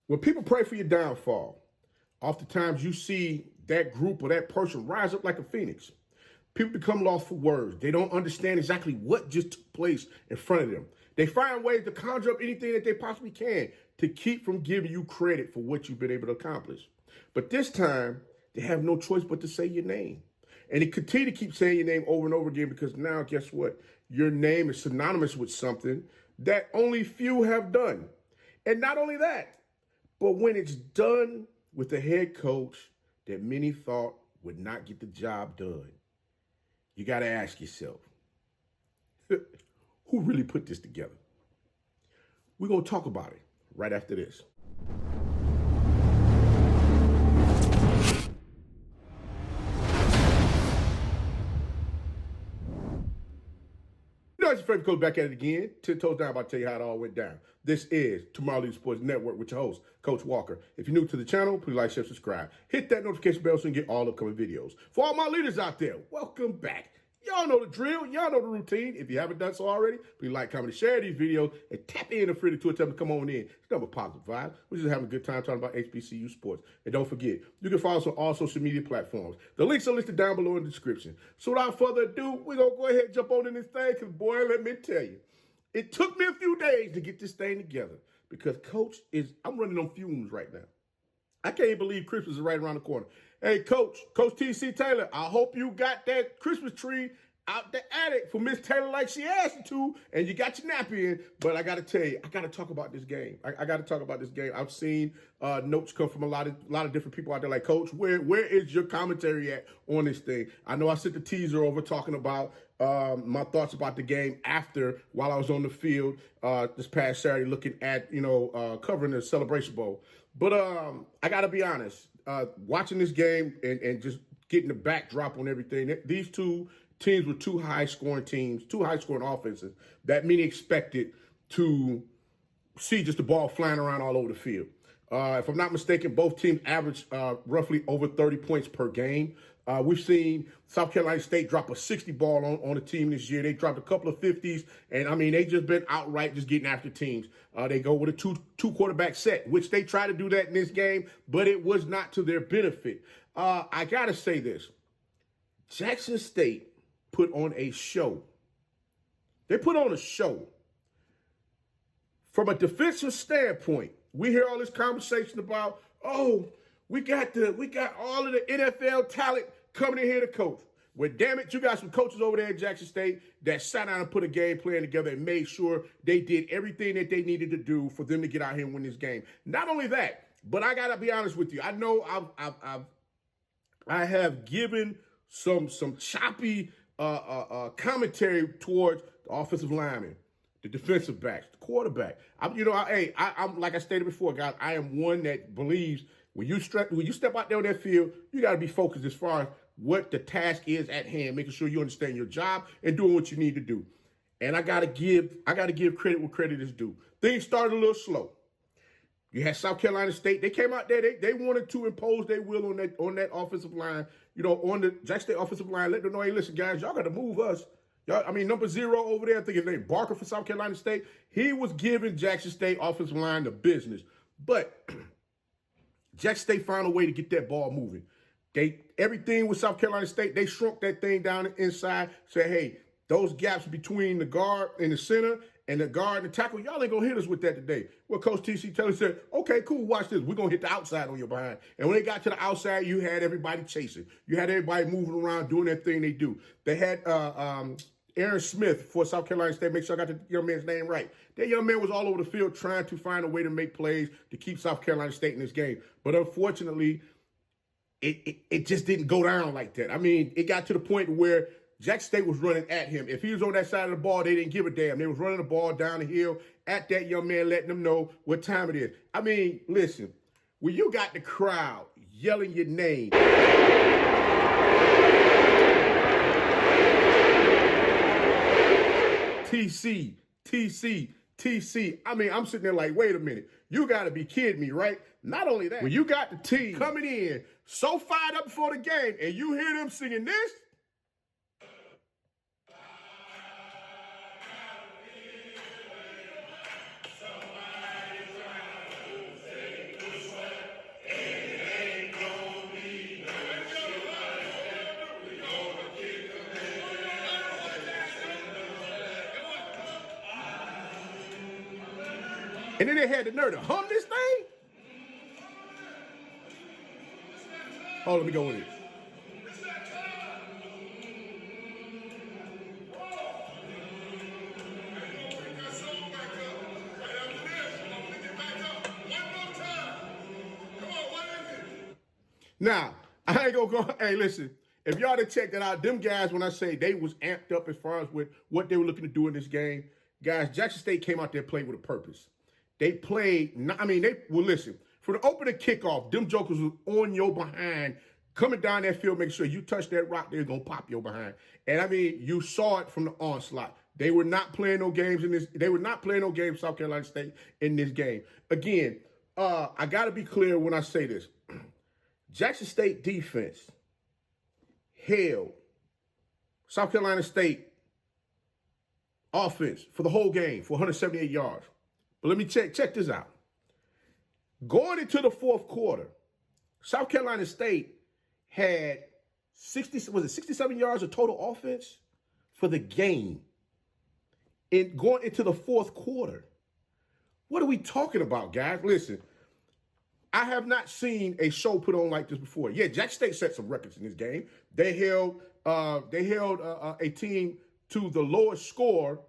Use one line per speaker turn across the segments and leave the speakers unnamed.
When people pray for your downfall, oftentimes you see that group or that person rise up like a phoenix. People become lost for words. They don't understand exactly what just took place in front of them. They find ways to conjure up anything that they possibly can to keep from giving you credit for what you've been able to accomplish. But this time, they have no choice but to say your name. And they continue to keep saying your name over and over again because now, guess what? Your name is synonymous with something that only few have done. And not only that, but when it's done with a head coach that many thought would not get the job done, you got to ask yourself, who really put this together? We're going to talk about it right after this. It's your favorite coach back at it again. 10 toes down, about to tell you how it all went down. This is Tomorrow Leader Sports Network with your host, Coach Walker. If you're new to the channel, please like, share, subscribe. Hit that notification bell so you can get all upcoming videos. For all my leaders out there, welcome back. Y'all know the drill. Y'all know the routine. If you haven't done so already, please like, comment, and share these videos, and tap in and free to tell them to come on in. It's number positive vibe. We're just having a good time talking about HBCU sports. And don't forget, you can follow us on all social media platforms. The links are listed down below in the description. So without further ado, we're going to go ahead and jump on in this thing because, boy, let me tell you, it took me a few days to get this thing together because I'm running on fumes right now. I can't believe Christmas is right around the corner. Hey, Coach T.C. Taylor, I hope you got that Christmas tree out the attic for Miss Taylor like she asked you to, and you got your nap in. But I got to tell you, I got to talk about this game. I got to talk about this game. I've seen notes come from a lot of different people out there like, Coach, where is your commentary at on this thing? I know I sent the teaser over talking about my thoughts about the game while I was on the field this past Saturday looking at, covering the Celebration Bowl. But I got to be honest, watching this game and just getting the backdrop on everything, these two teams were two high-scoring teams, two high-scoring offenses that many expected to see just the ball flying around all over the field. If I'm not mistaken, both teams averaged roughly over 30 points per game. We've seen South Carolina State drop a 60 ball on a team this year. They dropped a couple of 50s, and, they just been outright just getting after teams. They go with a two quarterback set, which they try to do that in this game, but it was not to their benefit. I got to say this. Jackson State put on a show. They put on a show. From a defensive standpoint, we hear all this conversation about, we got all of the NFL talent coming in here to coach. Well, damn it, you got some coaches over there at Jackson State that sat down and put a game plan together and made sure they did everything that they needed to do for them to get out here and win this game. Not only that, but I gotta be honest with you. I know I have given some choppy commentary towards the offensive linemen, the defensive backs, the quarterback. I'm like I stated before, guys. I am one that believes when you step out there on that field, you got to be focused as far as what the task is at hand, making sure you understand your job and doing what you need to do. And I gotta give credit where credit is due. Things started a little slow. You had South Carolina State. They came out there. They wanted to impose their will on that offensive line. On the Jackson State offensive line, let them know, hey, listen, guys, y'all got to move us. Number 0 over there, I think his name Barker for South Carolina State. He was giving Jackson State offensive line the business. But Jackson State found a way to get that ball moving. Everything with South Carolina State, they shrunk that thing down inside, said, hey, those gaps between the guard and the center and the guard and the tackle, y'all ain't going to hit us with that today. Well, Coach T.C. Taylor said, okay, cool, watch this. We're going to hit the outside on your behind. And when they got to the outside, you had everybody chasing. You had everybody moving around doing that thing they do. They had Aaron Smith for South Carolina State. Make sure I got the young man's name right. That young man was all over the field trying to find a way to make plays to keep South Carolina State in this game. But unfortunately, it just didn't go down like that. It got to the point where Jackson State was running at him. If he was on that side of the ball, they didn't give a damn. They was running the ball down the hill at that young man, letting them know what time it is. Listen, when you got the crowd yelling your name, TC. I'm sitting there like, wait a minute. You got to be kidding me, right? Not only that, when you got the team coming in so fired up before the game and you hear them singing this, And then they had the nerve to hum this thing. Oh, let me go with it. Now, I ain't gonna go, hey, listen, if y'all didn't check that out, them guys, when I say they was amped up as far as with what they were looking to do in this game, guys, Jackson State came out there and played with a purpose. They played, listen, for the opening kickoff, them jokers was on your behind, coming down that field, making sure you touch that rock, they're gonna pop your behind. And I mean, you saw it from the onslaught. They were not playing no games in this, they were not playing no games, South Carolina State, in this game. Again, I gotta be clear when I say this. Jackson State defense held South Carolina State offense for the whole game for 178 yards. But let me check this out. Going into the fourth quarter, South Carolina State had 67 yards of total offense for the game. And going into the fourth quarter, what are we talking about, guys? Listen, I have not seen a show put on like this before. Yeah, Jackson State set some records in this game. They held a team to the lowest score.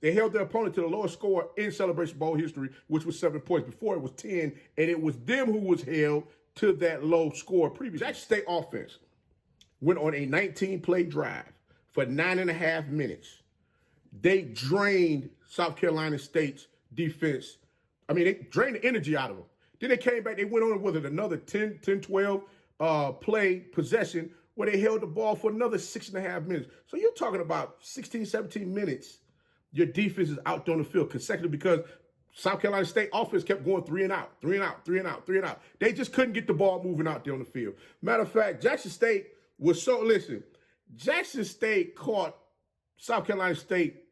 They held their opponent to the lowest score in Celebration Bowl history, which was 7 points. Before it was 10, and it was them who was held to that low score previously. Jackson State offense went on a 19-play drive for 9.5 minutes. They drained South Carolina State's defense. I mean, they drained the energy out of them. Then they came back, they went on with another 12 play possession where they held the ball for another 6.5 minutes. So you're talking about 16, 17 minutes. Your defense is out on the field consecutively because South Carolina State offense kept going 3 and out, 3 and out, 3 and out, 3 and out. They just couldn't get the ball moving out there on the field. Matter of fact, Jackson State was Jackson State caught South Carolina State,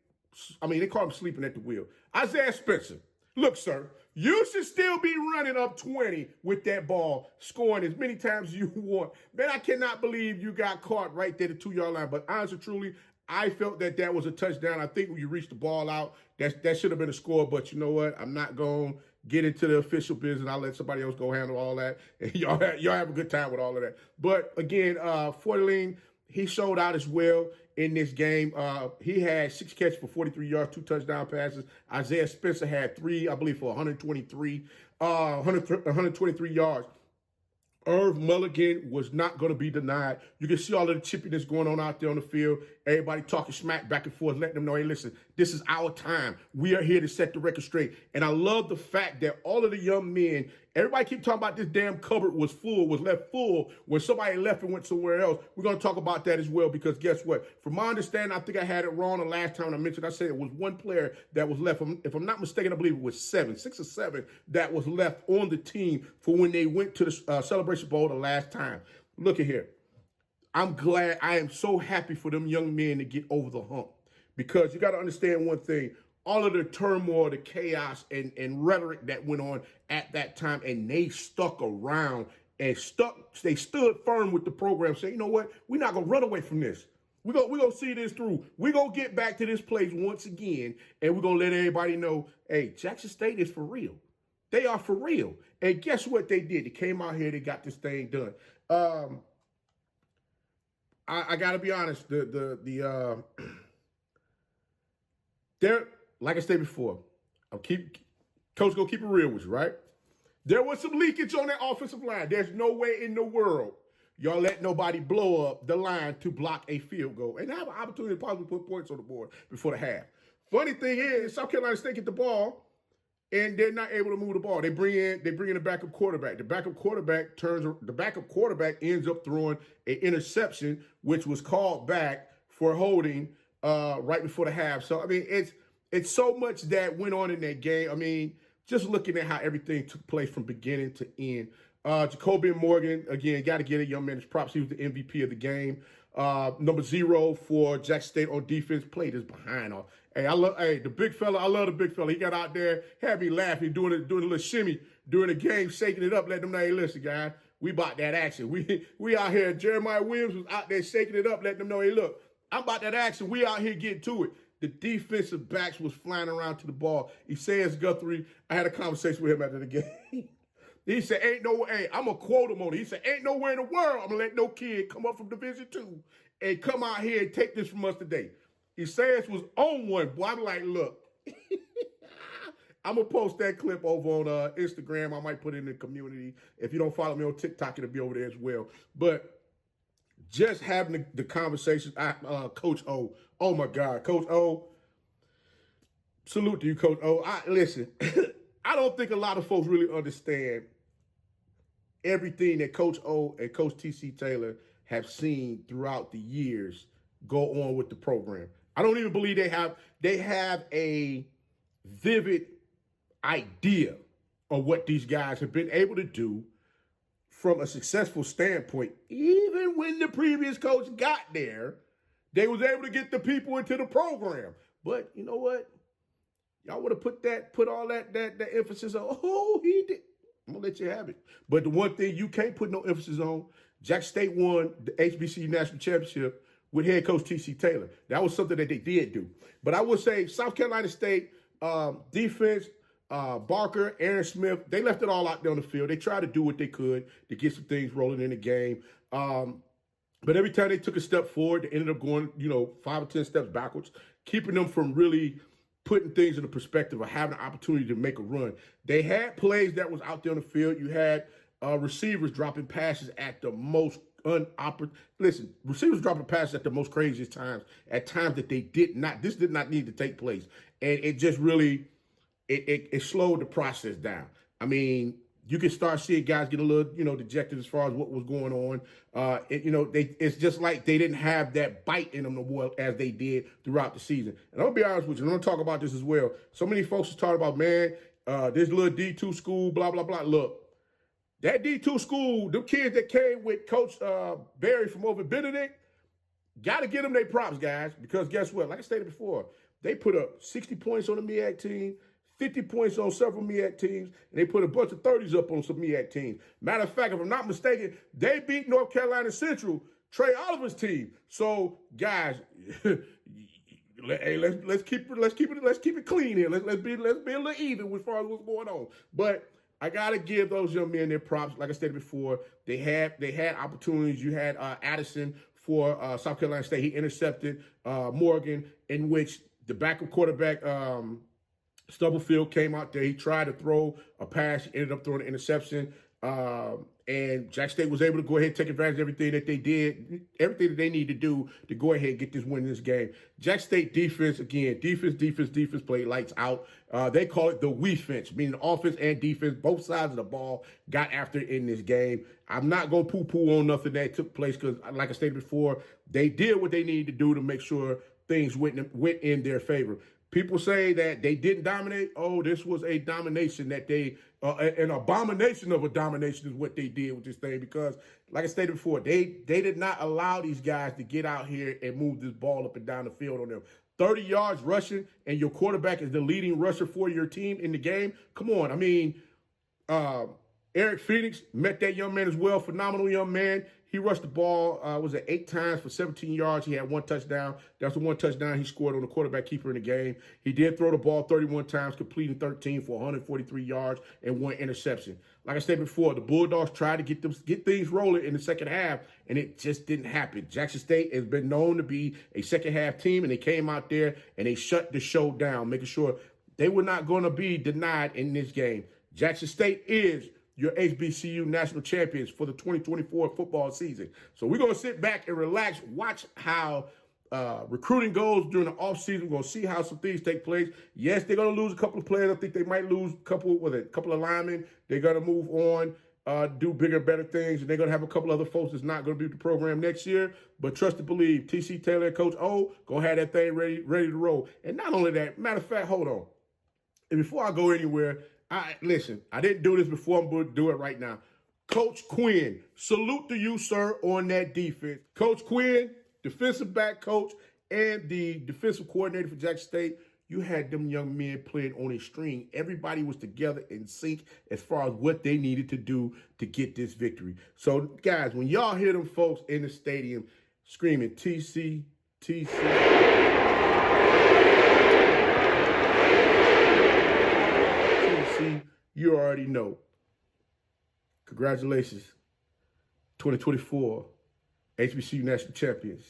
they caught them sleeping at the wheel. Isaiah Spencer, look, sir, you should still be running up 20 with that ball, scoring as many times as you want. Man, I cannot believe you got caught right there at the 2-yard line. But honestly, truly, I felt that was a touchdown. I think when you reached the ball out, that should have been a score. But you know what? I'm not going to get into the official business. I'll let somebody else go handle all that. And y'all have a good time with all of that. But again, Forteline, he showed out as well in this game. He had 6 catches for 43 yards, 2 touchdown passes. Isaiah Spencer had 3, I believe, for 123 yards. Irv Mulligan was not going to be denied. You can see all of the chippiness going on out there on the field. Everybody talking smack back and forth, letting them know, hey, listen, this is our time. We are here to set the record straight. And I love the fact that all of the young men, everybody keep talking about this damn cupboard was left full when somebody left and went somewhere else. We're going to talk about that as well because guess what? From my understanding, I think I had it wrong the last time I mentioned. I said it was one player that was left. If I'm not mistaken, I believe it was 6 or 7 that was left on the team for when they went to the Celebration Bowl the last time. Look at here. I'm glad. I am so happy for them young men to get over the hump because you got to understand one thing. All of the turmoil, the chaos, and rhetoric that went on at that time, and they stuck around and they stood firm with the program, saying, you know what, we're not going to run away from this. We're gonna see this through. We're going to get back to this place once again, and we're going to let everybody know, hey, Jackson State is for real. They are for real. And guess what they did? They came out here, they got this thing done. I got to be honest, they're, like I said before, Coach gonna keep it real with you, right? There was some leakage on that offensive line. There's no way in the world y'all let nobody blow up the line to block a field goal and have an opportunity to possibly put points on the board before the half. Funny thing is, South Carolina State get the ball and they're not able to move the ball. They bring in a backup quarterback. The backup quarterback ends up throwing an interception, which was called back for holding right before the half. So I mean, it's so much that went on in that game. I mean, just looking at how everything took place from beginning to end. Jacoby Morgan, again, got to get a young man his props. He was the MVP of the game. Number 0 for Jackson State on defense, played his behind off. Hey, the big fella, I love the big fella. He got out there, had me laughing, doing a little shimmy during the game, shaking it up, letting them know, hey, listen, guys, we about that action. We out here. Jeremiah Williams was out there shaking it up, letting them know, hey, look, I'm about that action. We out here getting to it. the defensive backs was flying around to the ball. He says Guthrie, I had a conversation with him after the game. He said, ain't no way, I'm going to quote him on it. He said, ain't nowhere in the world I'm going to let no kid come up from Division II and come out here and take this from us today. He says was on one. Boy, I'm like, look, I'm going to post that clip over on Instagram. I might put it in the community. If you don't follow me on TikTok, it'll be over there as well. But just having the conversation, Coach O, oh my God, Coach O, salute to you, Coach O. Listen, I don't think a lot of folks really understand everything that Coach O and Coach T.C. Taylor have seen throughout the years go on with the program. I don't even believe they have a vivid idea of what these guys have been able to do from a successful standpoint. Even when the previous coach got there, they was able to get the people into the program. But you know what? Y'all would have put all that emphasis on, oh, he did. I'm going to let you have it. But the one thing you can't put no emphasis on, Jackson State won the HBCU National Championship with head coach T.C. Taylor. That was something that they did do. But I would say South Carolina State defense, Barker, Aaron Smith, they left it all out there on the field. They tried to do what they could to get some things rolling in the game. But every time they took a step forward, they ended up going, 5 or 10 steps backwards, keeping them from really putting things in the perspective of having an opportunity to make a run. They had plays that was out there on the field. You had receivers dropping passes at the most receivers dropping passes at the most craziest times, at times that this did not need to take place. And it just really, it slowed the process down. I mean, you can start seeing guys get a little, dejected as far as what was going on. It's just like they didn't have that bite in them as they did throughout the season. And I'm gonna be honest with you, I'm gonna talk about this as well. So many folks are talking about, man, this little D2 school, blah, blah, blah. Look, that D2 school, the kids that came with Coach Barry from over Benedict, got to give them their props, guys, because guess what? Like I stated before, they put up 60 points on the MEAC team, 50 points on several MEAC teams, and they put a bunch of 30s up on some MEAC teams. Matter of fact, if I'm not mistaken, they beat North Carolina Central, Trey Oliver's team. So, guys, hey, let's keep it clean here. Let's be a little even as far as what's going on. But I gotta give those young men their props. Like I said before, they had opportunities. You had Addison for South Carolina State. He intercepted Morgan, in which the backup quarterback Stubblefield came out there. He tried to throw a pass. He ended up throwing an interception. And Jackson State was able to go ahead and take advantage of everything that they did, everything that they need to do to go ahead and get this win in this game. Jackson State defense, again, defense played lights out. They call it the we-fence, meaning offense and defense, both sides of the ball got after it in this game. I'm not going to poo-poo on nothing that took place because, like I stated before, they did what they needed to do to make sure things went in their favor. People say that they didn't dominate. Oh, this was a domination that an abomination of a domination is what they did with this thing because, like I stated before, they did not allow these guys to get out here and move this ball up and down the field on them. 30 yards rushing, and your quarterback is the leading rusher for your team in the game. Come on. I mean, Eric Phoenix met that young man as well. Phenomenal young man. He rushed the ball, 8 times for 17 yards. He had 1 touchdown. That's the 1 touchdown he scored on the quarterback keeper in the game. He did throw the ball 31 times, completing 13 for 143 yards and 1 interception. Like I said before, the Bulldogs tried to get things rolling in the second half, and it just didn't happen. Jackson State has been known to be a second-half team, and they came out there and they shut the show down, making sure they were not going to be denied in this game. Jackson State is your HBCU National Champions for the 2024 football season. So we're going to sit back and relax, watch how recruiting goes during the offseason. We're going to see how some things take place. Yes, they're going to lose a couple of players. I think they might lose a couple of linemen. They're going to move on, do bigger, better things, and they're going to have a couple other folks that's not going to be with the program next year. But trust and believe, T.C. Taylor and Coach O going to have that thing ready to roll. And not only that, matter of fact, hold on. And before I go anywhere, listen, I didn't do this before. I'm going to do it right now. Coach Quinn, salute to you, sir, on that defense. Coach Quinn, defensive back coach and the defensive coordinator for Jackson State, you had them young men playing on a string. Everybody was together in sync as far as what they needed to do to get this victory. So, guys, when y'all hear them folks in the stadium screaming, TC, TC, already know. Congratulations, 2024 HBCU National Champions,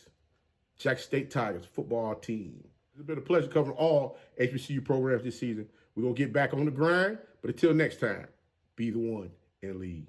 Jackson State Tigers football team. It's been a pleasure covering all HBCU programs this season. We're going to get back on the grind, but until next time, be the one in the lead.